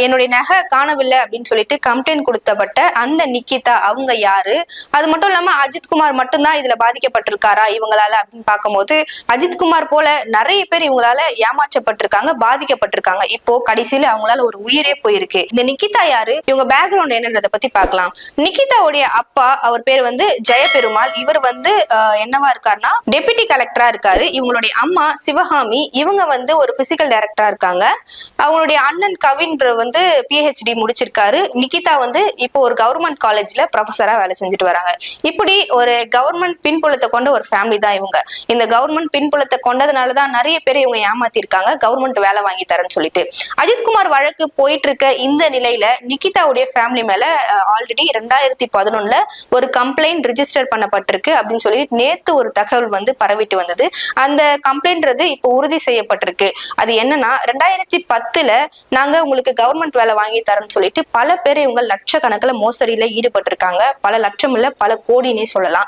என்னுடைய நகை காணவில்லை அப்படின்னு சொல்லிட்டு கம்ப்ளைண்ட் கொடுத்தப்பட்ட அந்த நிக்கிதா அவங்க யாரு? அது மட்டும் இல்லாம அஜித்குமார் மட்டும்தான் இதுல பாதிக்கப்பட்டிருக்காரா இவங்களால அப்படின்னு பார்க்கும்போது அஜித்குமார் போல நிறைய பேர் இவங்களால ஏமாற்றப்பட்டிருக்காங்க, பாதிக்கப்பட்டிருக்காங்க. இப்போ கடைசியில அவங்களால ஒரு உயிரே போயிருக்கு. இந்த நிக்கிதா யாரு, இவங்க பேக்ரவுண்ட் என்னன்றத பத்தி பார்க்கலாம். நிக்கிதாவுடைய அப்பா, அவர் பேர் ஜெயபெருமாள். இவர் என்னவா இருக்காருன்னா டெபுட்டி கலெக்டரா இருக்காரு. இவங்களுடைய அம்மா சிவகாமி, இவங்க ஒரு பிசிக்கல் டைரக்டரா இருக்காங்க. அவங்களுடைய அண்ணன் கவின் PhD முடிச்சிருக்காரு. நிக்கிதா இப்போ ஒரு கவர்மெண்ட் காலேஜ்ல ப்ரொஃபஸரா வேலை செஞ்சுட்டு வராங்க. இப்படி ஒரு கவர்மெண்ட் பின்புலத்தை கொண்ட ஒரு ஃபேமிலி தான் இவங்க. இந்த கவர்மெண்ட் பின்புலத்தை கொண்டதுனாலதான் நிறைய பேர் இவங்க ஏமாத்திருக்காங்க, கவர்மெண்ட் வேலை வாங்கி தரேன்னு சொல்லிட்டு. அஜித்குமார் வழக்கு போயிட்டு இருக்க இந்த நிலையில நிக்கிதாவுடைய ஃபேமிலி மேல ஆல்ரெடி 2011 ஒரு கம்ப்ளைண்ட் ரிஜிஸ்டர் பண்ணப்பட்டிருக்கு அப்படின்னு சொல்லி நேத்து ஒரு தகவல் பரவிட்டு வந்தது. அந்த கம்ப்ளைண்ட்றது இப்போ உறுதி செய்யப்பட்டிருக்கு. அது என்னன்னா 2010 நாங்க உங்களுக்கு கவர்மெண்ட் வேலை வாங்கி தரோம்னு சொல்லிட்டு பல பேர் இவங்க லட்சக்கணக்கில் மோசடியில ஈடுபட்டிருக்காங்க. பல லட்சம் இல்ல, பல கோடினே சொல்லலாம்.